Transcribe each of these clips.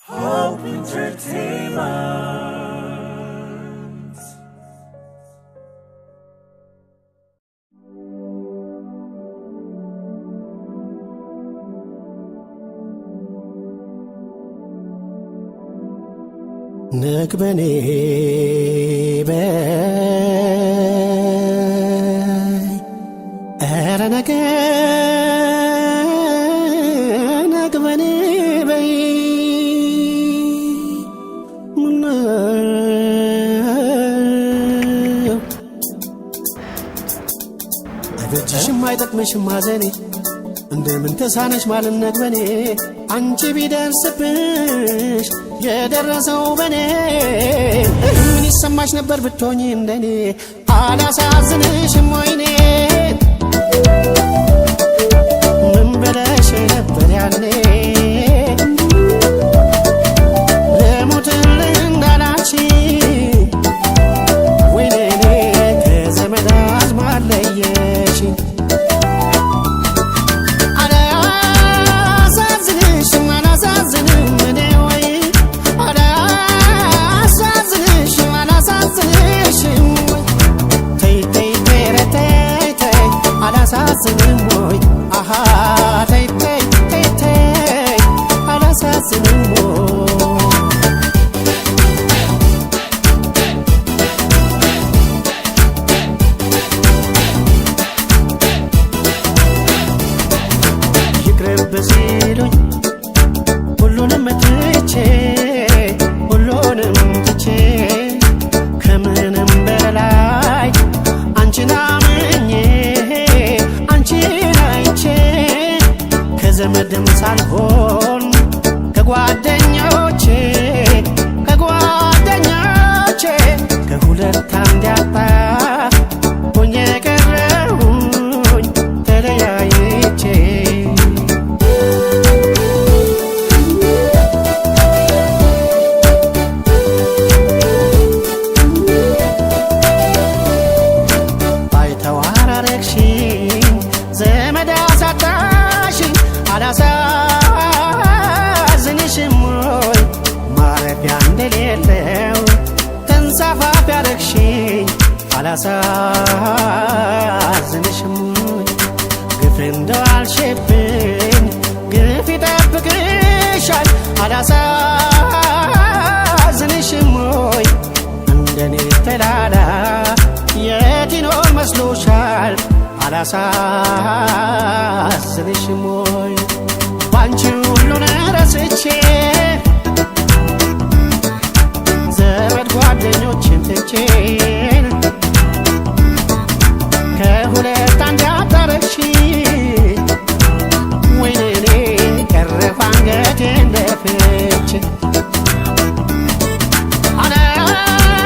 Hope Entertainment. نكبني باي أرى نكبني باي أبتشم ما يتقمش مازني እንደምን ተሳነሽ ማለት ነግበኔ አንቺ ቢደርስብሽ የደረሰው በኔ ምን ይሰማሽ ነበር ብትሆኚ እንደኔ አላሳዝንሽም ወይኔ ምን ብለሽ ነበር ያኔ ለሞትልህ እንዳላንቺ ወይኔ ከዘመድ አዝማድ ለየሽኝ አላሳዝንሞይ አሃ ተይ ተይ ተይ ተይ አላሳዝንሞይ ይቅርብ ሲሉኝ ሁሉንም ትቼ ከምንም በላይ አንቺን አምኜ ከዘመድም ሳልሆን ከጓደኞቼ ከሁለት አንድ ያጣ ሆኜ ቀረሁኝ ተለያይቼ ባይተዋር አረግሽኝ ዘመድ አሳጣሽኝ አላሳዝንሽም ወይ ማረፊያ እንደሌለው ተንሳፋፊ አረግሽኝ አላሳዝንሽም ወይ ግፍ እንደዋልሽብኝ ግፍ ይጠብቅሻል አላሳዝንሽም ወይ እንደኔ ተላላ የት ይኖር መስሎሻል አላሳዝንሽም ወይ ባንቺ ሁሉን ረስቼ ዘመድ ጓደኞችን ትቼ ከሁለት አንድ ያጣረግሽኝ ወይኔ ቀረሁ አንገቴን ደፍቼ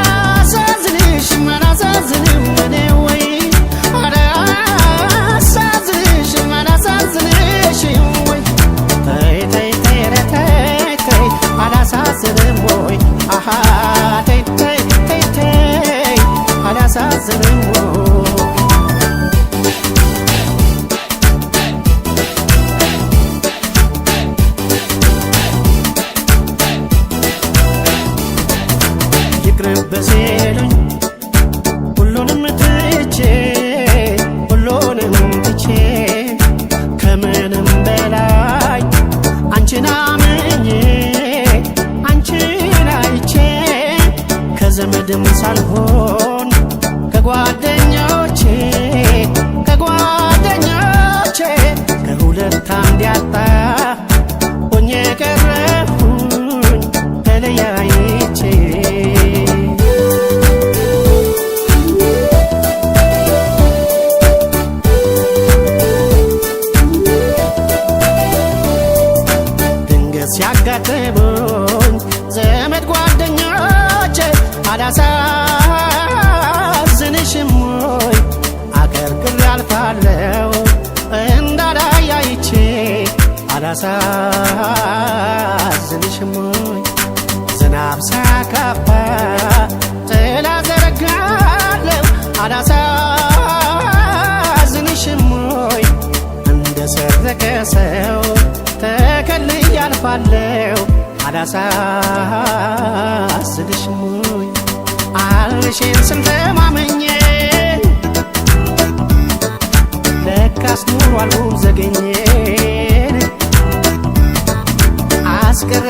አላሳዝንሽም አላሳዝንም እኔ ወይ አላሳዝንም ወይ አሃ ተይ ተይ ተይ ተይ አላሳዝንም ይቅርብ ሲሉኝ ሁሉንም ትቼ ከምንም በላይ አንቺን አምኜ ከዘመድም ሳልሆን ከጓደኞቼ ከሁለት አንድ ያጣ ሆኜ ቀረሁኝ ተለያይቼ ድንገት ሲያጋጥሙኝ ዘመድ ጓደኞቼ አላሳዝንሽም ወይ አቀርቅሬ አልፋለሁ እንዳላያይቼ አላሳዝንሽም ወይ ዝናብ ሳያካፋ ጥላ ዘረጋለሁ አላሳዝንሽም ወይ እንደ ሰረቀ ሰው ተከልዬ አልፋለሁ አላሳስልሽም ወይ አልሽን ስንተማመኘ ለካስ ኑሮ አልቦ ዘገኘ አስቀረ